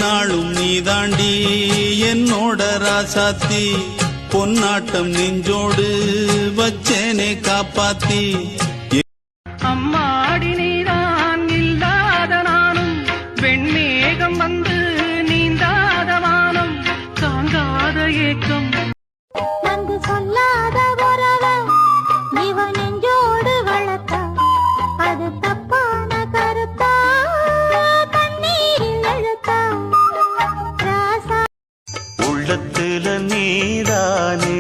என்னாலும் நீதாண்டி என்னோட ராசாத்தி பொன்னாட்டம் நெஞ்சோடு வச்சேனே காப்பாத்தி அம்மாடி நீதான் இல்லாத நானும் வெண்மேகம் வந்து நீந்தாத வானம் தாங்காத ஏக்கம் நன்கு சொல்லாத உறவ இவன் நெஞ்சோடு வளர்த்த அது தப்பான கருத்தா கண்ணீரில் எழுத்தா உள்ளத்துல நீதானே